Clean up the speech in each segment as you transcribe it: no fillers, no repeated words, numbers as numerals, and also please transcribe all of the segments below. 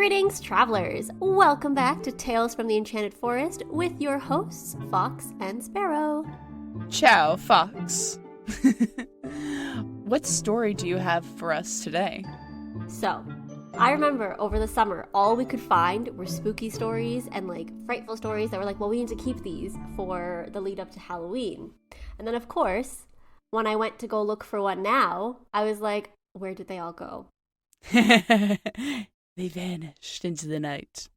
Greetings, travelers! Welcome back to Tales from the Enchanted Forest with your hosts, Fox and Sparrow. Ciao, Fox. What story do you have for us today? So, I remember over the summer, all we could find were spooky stories and frightful stories that were well, we need to keep these for the lead up to Halloween. And then, of course, when I went to go look for one now, I was like, where did they all go? They vanished into the night.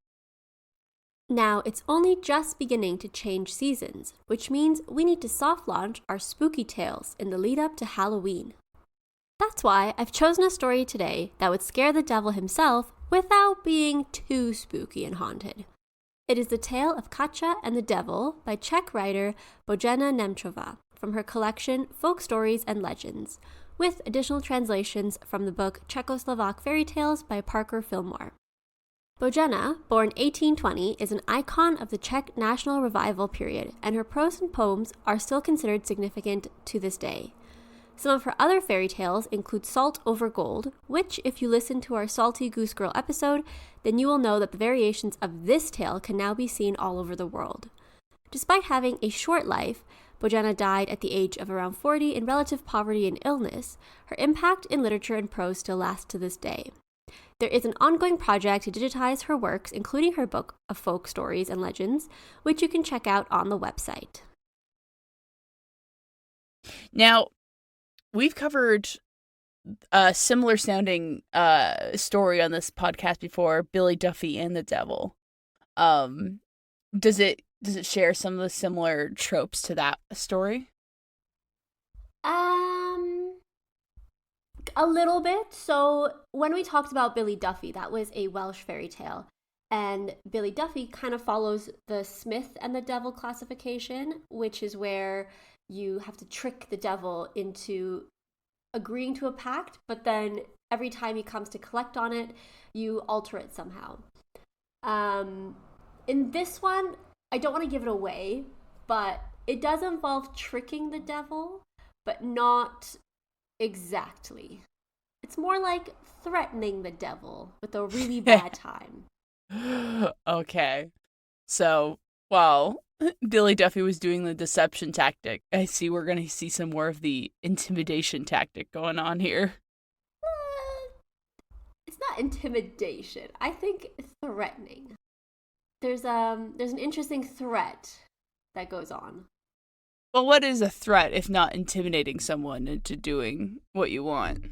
Now, it's only just beginning to change seasons, which means we need to soft launch our spooky tales in the lead up to Halloween. That's why I've chosen a story today that would scare the devil himself without being too spooky and haunted. It is the tale of Katcha and the Devil by Czech writer Božena Němcová from her collection Folk Stories and Legends, with additional translations from the book Czechoslovak Fairy Tales by Parker Filmore. Božena, born 1820, is an icon of the Czech national revival period, and her prose and poems are still considered significant to this day. Some of her other fairy tales include Salt over Gold, which, if you listen to our Salty Goose Girl episode, then you will know that the variations of this tale can now be seen all over the world. Despite having a short life, Božena died at the age of around 40 in relative poverty and illness. Her impact in literature and prose still lasts to this day. There is an ongoing project to digitize her works, including her book of folk stories and legends, which you can check out on the website. Now, we've covered a similar sounding story on this podcast before, Billy Duffy and the Devil. Does it share some of the similar tropes to that story? A little bit. So when we talked about Billy Duffy, that was a Welsh fairy tale. And Billy Duffy kind of follows the Smith and the Devil classification, which is where you have to trick the devil into agreeing to a pact, but then every time he comes to collect on it, you alter it somehow. In this one, I don't want to give it away, but it does involve tricking the devil, but not exactly. It's more like threatening the devil with a really bad time. Okay. So, while Billy Duffy was doing the deception tactic, I see we're going to see some more of the intimidation tactic going on here. It's not intimidation. I think threatening. There's an interesting threat that goes on. Well, what is a threat if not intimidating someone into doing what you want?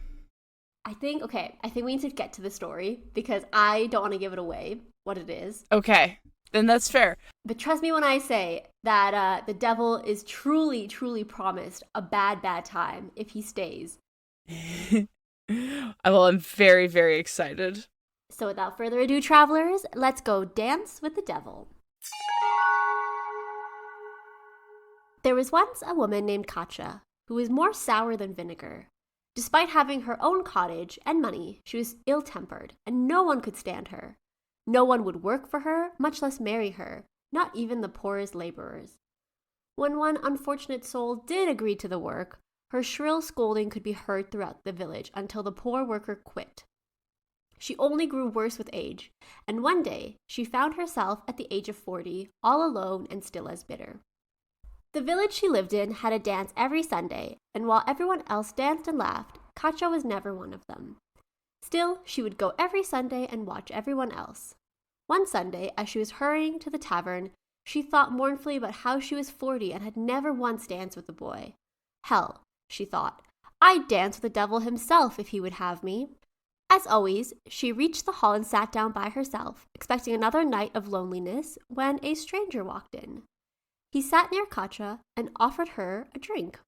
I think we need to get to the story because I don't want to give it away what it is. Okay, then that's fair. But trust me when I say that the devil is truly, truly promised a bad, bad time if he stays. Well, I'm very, very excited. So without further ado, travelers, let's go dance with the devil. There was once a woman named Katcha who was more sour than vinegar. Despite having her own cottage and money, she was ill-tempered, and no one could stand her. No one would work for her, much less marry her, not even the poorest laborers. When one unfortunate soul did agree to the work, her shrill scolding could be heard throughout the village until the poor worker quit. She only grew worse with age, and one day she found herself at the age of 40, all alone and still as bitter. The village she lived in had a dance every Sunday, and while everyone else danced and laughed, Katcha was never one of them. Still, she would go every Sunday and watch everyone else. One Sunday, as she was hurrying to the tavern, she thought mournfully about how she was 40 and had never once danced with a boy. Hell, she thought, I'd dance with the devil himself if he would have me. As always, she reached the hall and sat down by herself, expecting another night of loneliness, when a stranger walked in. He sat near Katcha and offered her a drink.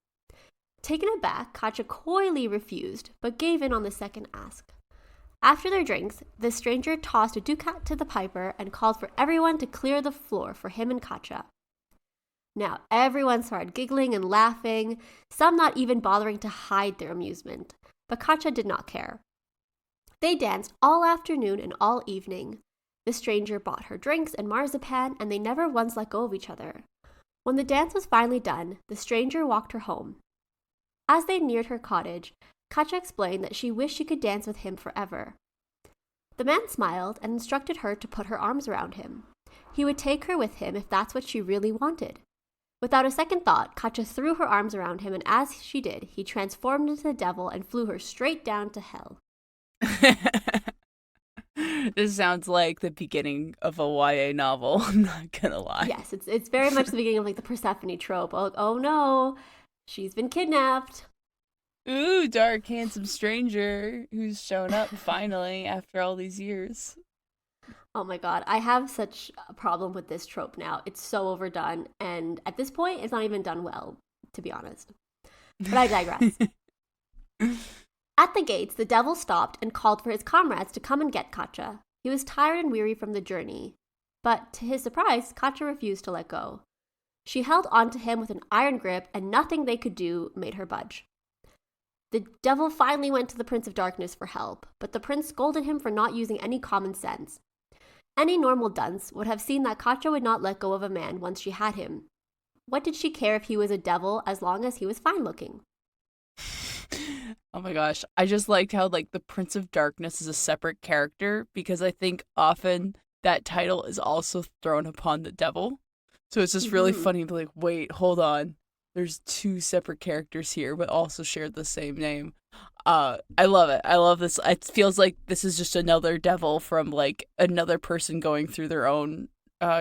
Taken aback, Katcha coyly refused, but gave in on the second ask. After their drinks, the stranger tossed a ducat to the piper and called for everyone to clear the floor for him and Katcha. Now everyone started giggling and laughing, some not even bothering to hide their amusement, but Katcha did not care. They danced all afternoon and all evening. The stranger bought her drinks and marzipan, and they never once let go of each other. When the dance was finally done, the stranger walked her home. As they neared her cottage, Katcha explained that she wished she could dance with him forever. The man smiled and instructed her to put her arms around him. He would take her with him if that's what she really wanted. Without a second thought, Katcha threw her arms around him, and as she did, he transformed into the devil and flew her straight down to hell. This sounds like the beginning of a YA novel, I'm not gonna lie. Yes, it's very much the beginning of like the Persephone trope. Oh no, she's been kidnapped. Ooh, dark, handsome stranger who's shown up finally after all these years. Oh my god, I have such a problem with this trope now. It's so overdone, and at this point, it's not even done well, to be honest. But I digress. At the gates, the devil stopped and called for his comrades to come and get Katcha. He was tired and weary from the journey, but to his surprise, Katcha refused to let go. She held onto him with an iron grip, and nothing they could do made her budge. The devil finally went to the Prince of Darkness for help, but the prince scolded him for not using any common sense. Any normal dunce would have seen that Katcha would not let go of a man once she had him. What did she care if he was a devil as long as he was fine looking? Oh my gosh, I just liked how like the Prince of Darkness is a separate character, because I think often that title is also thrown upon the devil. So it's just really funny to be like, wait, hold on. There's two separate characters here, but also share the same name. I love it. I love this. It feels like this is just another devil from like another person going through their own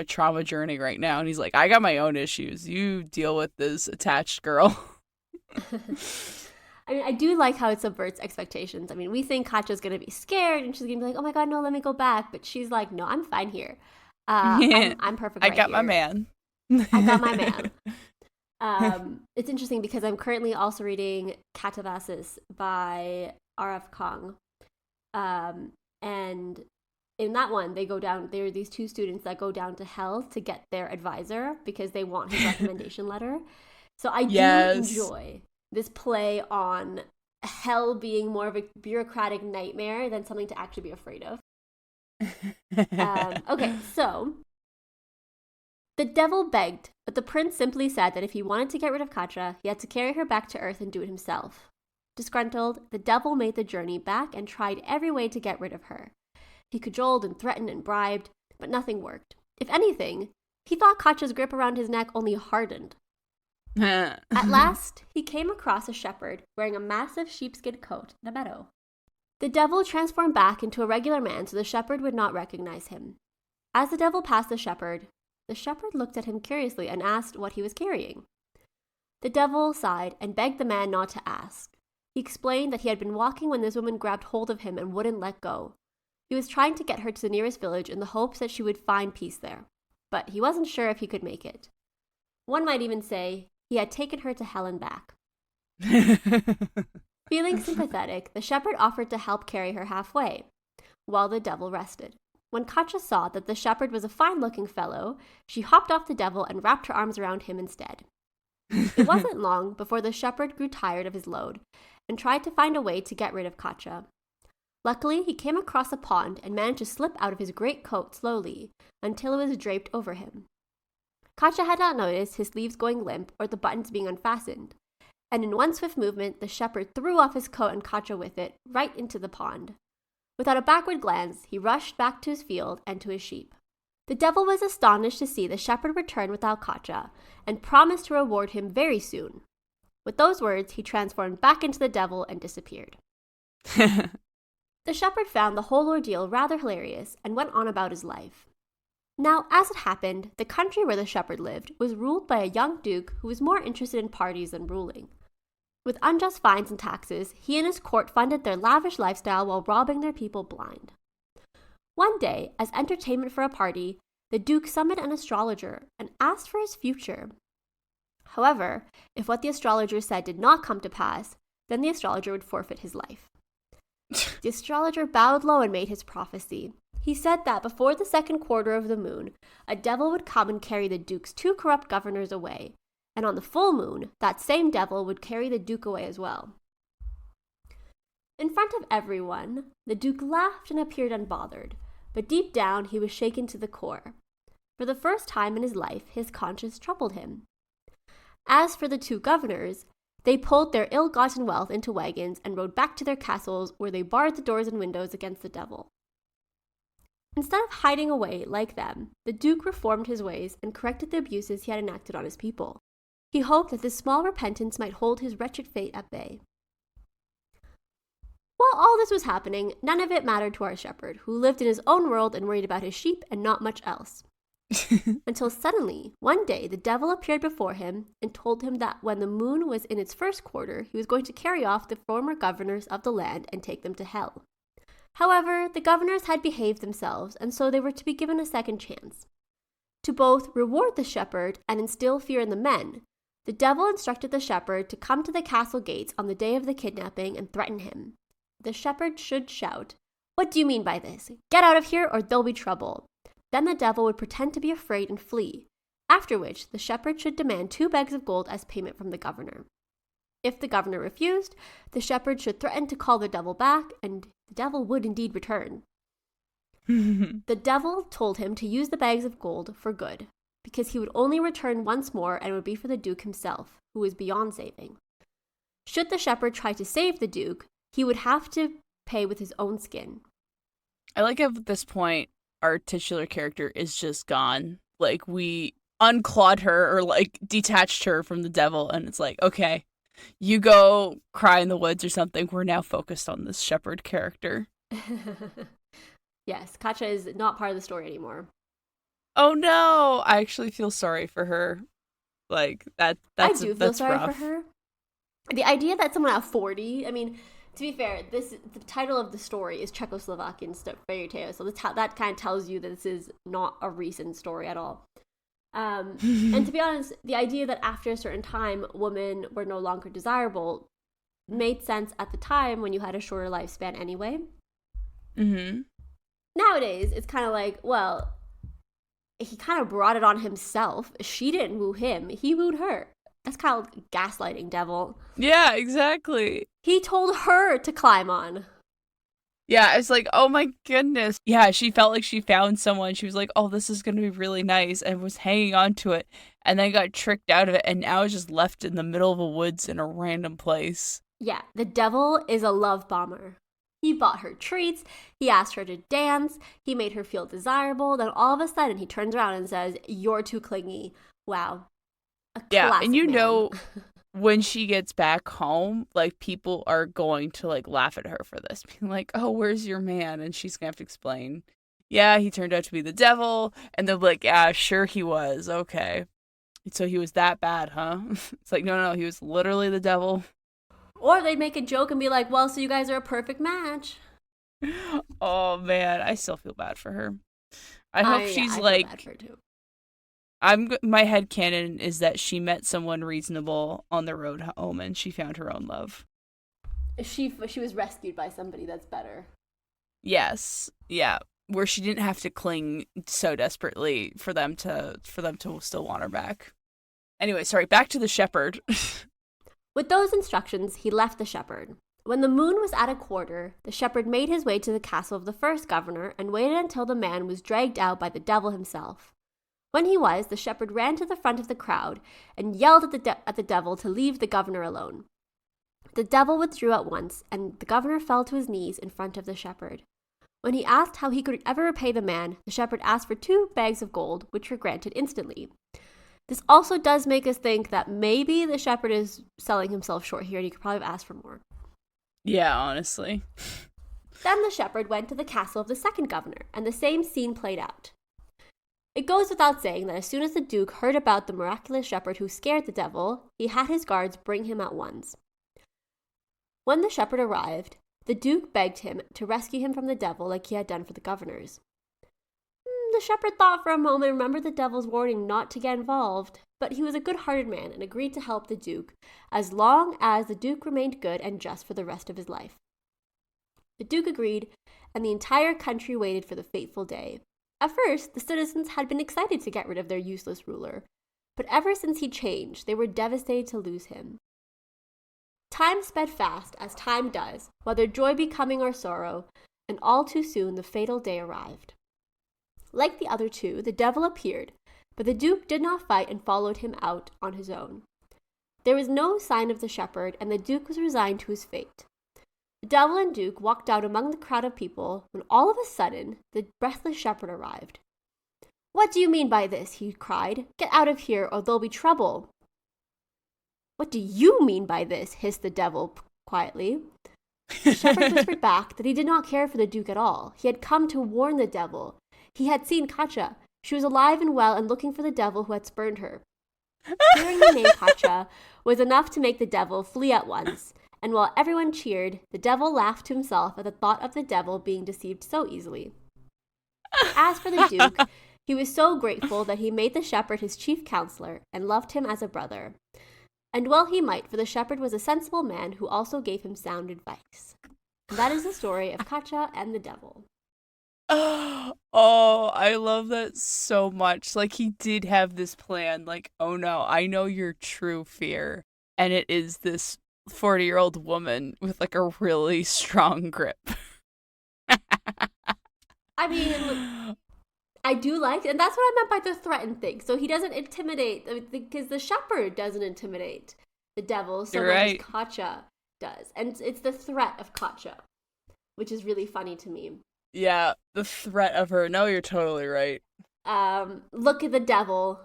trauma journey right now. And he's like, I got my own issues. You deal with this attached girl. I mean, I do like how it subverts expectations. I mean, we think Katcha's going to be scared and she's going to be like, oh my god, no, let me go back. But she's like, no, I'm fine here. I'm perfect I right got here. my man. I got my man. It's interesting because I'm currently also reading Katavasis by R.F. Kong. And in that one, there are these two students that go down to hell to get their advisor because they want his recommendation letter. So I do enjoy this play on hell being more of a bureaucratic nightmare than something to actually be afraid of. Okay, so the devil begged, but the prince simply said that if he wanted to get rid of Katcha, he had to carry her back to Earth and do it himself. Disgruntled, the devil made the journey back and tried every way to get rid of her. He cajoled and threatened and bribed, but nothing worked. If anything, he thought Katcha's grip around his neck only hardened. At last, he came across a shepherd wearing a massive sheepskin coat in a meadow. The devil transformed back into a regular man so the shepherd would not recognize him. As the devil passed the shepherd looked at him curiously and asked what he was carrying. The devil sighed and begged the man not to ask. He explained that he had been walking when this woman grabbed hold of him and wouldn't let go. He was trying to get her to the nearest village in the hopes that she would find peace there, but he wasn't sure if he could make it. One might even say he had taken her to hell and back. Feeling sympathetic, the shepherd offered to help carry her halfway, while the devil rested. When Katcha saw that the shepherd was a fine-looking fellow, she hopped off the devil and wrapped her arms around him instead. It wasn't long before the shepherd grew tired of his load and tried to find a way to get rid of Katcha. Luckily, he came across a pond and managed to slip out of his great coat slowly until it was draped over him. Katcha had not noticed his sleeves going limp or the buttons being unfastened, and in one swift movement, the shepherd threw off his coat and Katcha with it, right into the pond. Without a backward glance, he rushed back to his field and to his sheep. The devil was astonished to see the shepherd return without Katcha, and promised to reward him very soon. With those words, he transformed back into the devil and disappeared. The shepherd found the whole ordeal rather hilarious and went on about his life. Now, as it happened, the country where the shepherd lived was ruled by a young duke who was more interested in parties than ruling. With unjust fines and taxes, he and his court funded their lavish lifestyle while robbing their people blind. One day, as entertainment for a party, the duke summoned an astrologer and asked for his future. However, if what the astrologer said did not come to pass, then the astrologer would forfeit his life. The astrologer bowed low and made his prophecy. He said that before the second quarter of the moon, a devil would come and carry the duke's two corrupt governors away, and on the full moon, that same devil would carry the duke away as well. In front of everyone, the duke laughed and appeared unbothered, but deep down he was shaken to the core. For the first time in his life, his conscience troubled him. As for the two governors, they pulled their ill-gotten wealth into wagons and rode back to their castles, where they barred the doors and windows against the devil. Instead of hiding away like them, the Duke reformed his ways and corrected the abuses he had enacted on his people. He hoped that this small repentance might hold his wretched fate at bay. While all this was happening, none of it mattered to our shepherd, who lived in his own world and worried about his sheep and not much else. Until suddenly, one day, the devil appeared before him and told him that when the moon was in its first quarter, he was going to carry off the former governors of the land and take them to hell. However, the governors had behaved themselves, and so they were to be given a second chance. To both reward the shepherd and instill fear in the men, the devil instructed the shepherd to come to the castle gates on the day of the kidnapping and threaten him. The shepherd should shout, "What do you mean by this? Get out of here or there'll be trouble." Then the devil would pretend to be afraid and flee, after which the shepherd should demand 2 bags of gold as payment from the governor. If the governor refused, the shepherd should threaten to call the devil back, and the devil would indeed return. The devil told him to use the bags of gold for good, because he would only return once more and it would be for the Duke himself, who was beyond saving. Should the shepherd try to save the Duke, he would have to pay with his own skin. I like how at this point, our titular character is just gone. Like, we unclawed her or, like, detached her from the devil, and it's like, okay, you go cry in the woods or something. We're now focused on this shepherd character. Yes, Katcha is not part of the story anymore. Oh no, I actually feel sorry for her. Like, that's I do feel sorry rough. for her. The idea that someone at 40, I mean, to be fair, the title of the story is Czechoslovakian Fairy Tales, so that kind of tells you that this is not a recent story at all. And to be honest, the idea that after a certain time, women were no longer desirable made sense at the time when you had a shorter lifespan anyway. Mm-hmm. Nowadays, it's kind of like, well, he kind of brought it on himself. She didn't woo him, he wooed her. That's kind of like gaslighting, devil. Yeah, exactly. He told her to climb on. Yeah, it's like, oh my goodness. Yeah, she felt like she found someone. She was like, oh, this is going to be really nice, and was hanging on to it, and then got tricked out of it, and now is just left in the middle of the woods in a random place. Yeah, the devil is a love bomber. He bought her treats, he asked her to dance, he made her feel desirable, then all of a sudden he turns around and says, "You're too clingy." Wow. Yeah, and you man. know, when she gets back home, like, people are going to, like, laugh at her for this, being like, oh, where's your man? And she's gonna have to explain, yeah, he turned out to be the devil, and they're like, yeah, sure he was, okay. So he was that bad, huh? It's like, no, he was literally the devil. Or they'd make a joke and be like, well, so you guys are a perfect match. Oh, man, I still feel bad for her. I hope she's I like... feel bad for her too. My headcanon is that she met someone reasonable on the road home and she found her own love. She was rescued by somebody that's better. Yes. Yeah. Where she didn't have to cling so desperately for them to still want her back. Anyway, sorry, back to the shepherd. With those instructions, he left the shepherd. When the moon was at a quarter, the shepherd made his way to the castle of the first governor and waited until the man was dragged out by the devil himself. When he was, the shepherd ran to the front of the crowd and yelled at the devil to leave the governor alone. The devil withdrew at once, and the governor fell to his knees in front of the shepherd. When he asked how he could ever repay the man, the shepherd asked for 2 bags of gold, which were granted instantly. This also does make us think that maybe the shepherd is selling himself short here and he could probably have asked for more. Yeah, honestly. Then the shepherd went to the castle of the second governor, and the same scene played out. It goes without saying that as soon as the Duke heard about the miraculous shepherd who scared the devil, he had his guards bring him at once. When the shepherd arrived, the Duke begged him to rescue him from the devil like he had done for the governors. The shepherd thought for a moment and remembered the devil's warning not to get involved, but he was a good-hearted man and agreed to help the Duke as long as the Duke remained good and just for the rest of his life. The Duke agreed, and the entire country waited for the fateful day. At first, the citizens had been excited to get rid of their useless ruler, but ever since he changed, they were devastated to lose him. Time sped fast, as time does, whether joy be coming or sorrow, and all too soon the fatal day arrived. Like the other 2, the devil appeared, but the Duke did not fight and followed him out on his own. There was no sign of the shepherd, and the Duke was resigned to his fate. The devil and Duke walked out among the crowd of people when all of a sudden the breathless shepherd arrived. "What do you mean by this?" he cried. "Get out of here or there'll be trouble." "What do you mean by this?" hissed the devil quietly. The shepherd whispered back that he did not care for the Duke at all. He had come to warn the devil. He had seen Katcha. She was alive and well and looking for the devil who had spurned her. Hearing the name Katcha was enough to make the devil flee at once. And while everyone cheered, the devil laughed to himself at the thought of the devil being deceived so easily. As for the Duke, he was so grateful that he made the shepherd his chief counselor and loved him as a brother. And well he might, for the shepherd was a sensible man who also gave him sound advice. And that is the story of Katcha and the devil. Oh, I love that so much. Like, he did have this plan. Like, oh no, I know your true fear. And it is this 40-year-old woman with like a really strong grip. I mean, I do like, and that's what I meant by the threatened thing. So he doesn't intimidate, because the shepherd doesn't intimidate the devil so much as Katcha does. And it's the threat of Katcha, which is really funny to me. Yeah, the threat of her. No, you're totally right. Look at the devil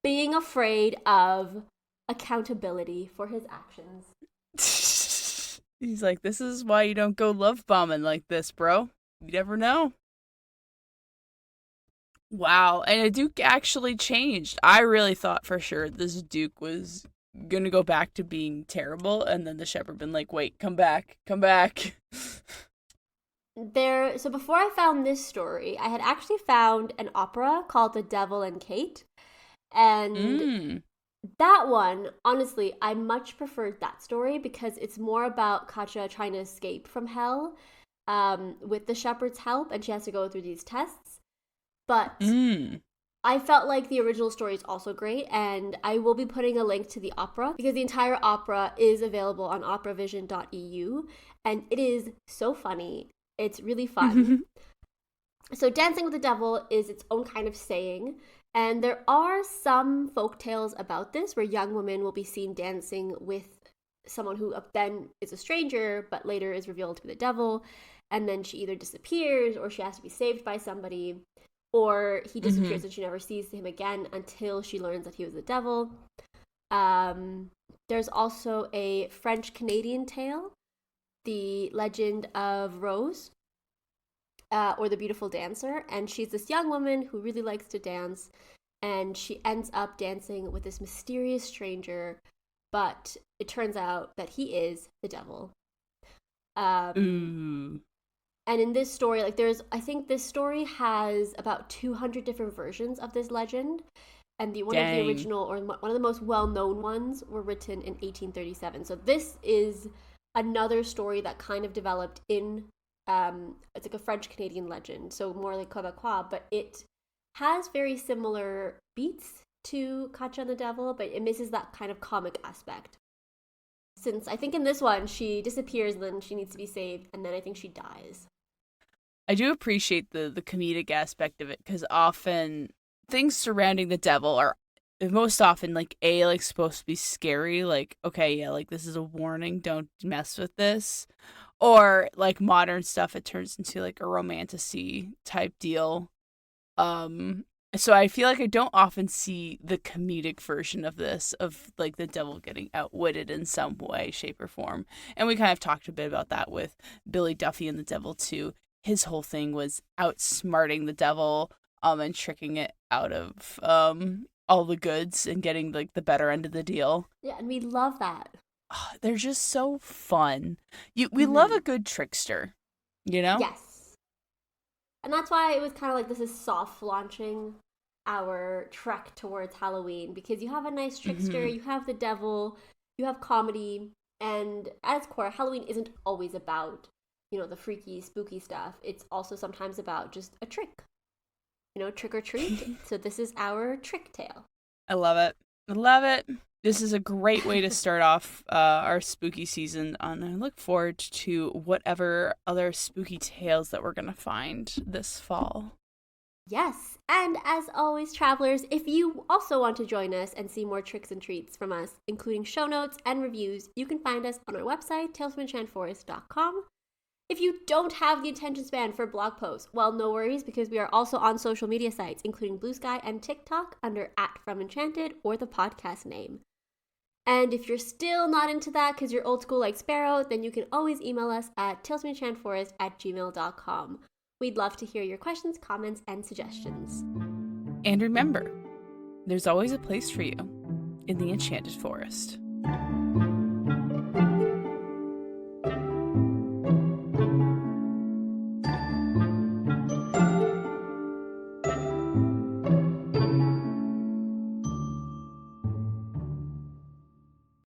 being afraid of accountability for his actions. He's like, this is why you don't go love bombing like this, bro. You never know. Wow, and the Duke actually changed. I really thought for sure this Duke was gonna go back to being terrible, and then the shepherd been like, wait, come back. So before I found this story, I had actually found an opera called The Devil and Kate. And that one, honestly, I much preferred that story because it's more about Katcha trying to escape from hell with the shepherd's help, and she has to go through these tests. But I felt like the original story is also great, and I will be putting a link to the opera because the entire opera is available on operavision.eu, and it is so funny. It's really fun. So Dancing with the Devil is its own kind of saying, and there are some folk tales about this where young women will be seen dancing with someone who then is a stranger but later is revealed to be the devil, and then she either disappears or she has to be saved by somebody, or he disappears and she never sees him again until she learns that he was the devil. There's also a French-Canadian tale, The Legend of Rose, or The Beautiful Dancer, and she's this young woman who really likes to dance, and she ends up dancing with this mysterious stranger, but it turns out that he is the devil. And in this story, I think this story has about 200 different versions of this legend, and one of the original, or one of the most well-known ones, were written in 1837. So this is another story that kind of developed in, it's like a French-Canadian legend, so more like Quebecois, but it has very similar beats to Katcha and the Devil, but it misses that kind of comic aspect. Since I think in this one, she disappears and then she needs to be saved, and then I think she dies. I do appreciate the comedic aspect of it, because often things surrounding the devil are most often like supposed to be scary, like, okay, yeah, like this is a warning, don't mess with this, or like modern stuff, it turns into like a romantasy type deal. So I feel like I don't often see the comedic version of this, of like the devil getting outwitted in some way, shape, or form. And we kind of talked a bit about that with Billy Duffy and the Devil too. His whole thing was outsmarting the devil, and tricking it out of all the goods and getting like the better end of the deal. Yeah, and we love that. Oh, they're just so fun. We love a good trickster, you know? Yes. And that's why it was kind of like this is soft launching our trek towards Halloween, because you have a nice trickster, you have the devil, you have comedy, and at its core, Halloween isn't always about, the freaky, spooky stuff. It's also sometimes about just a trick. Trick or treat. So this is our trick tale. I love it. This is a great way to start off our spooky season, and I look forward to whatever other spooky tales that we're going to find this fall. Yes, and as always, travelers, if you also want to join us and see more tricks and treats from us, including show notes and reviews, you can find us on our website, talesfromenchantedforest.com. If you don't have the attention span for blog posts, well, no worries, because we are also on social media sites, including Bluesky and TikTok, under @FromEnchanted or the podcast name. And if you're still not into that because you're old school like Sparrow, then you can always email us at talesfromenchantedforest@gmail.com. We'd love to hear your questions, comments, and suggestions. And remember, there's always a place for you in the Enchanted Forest.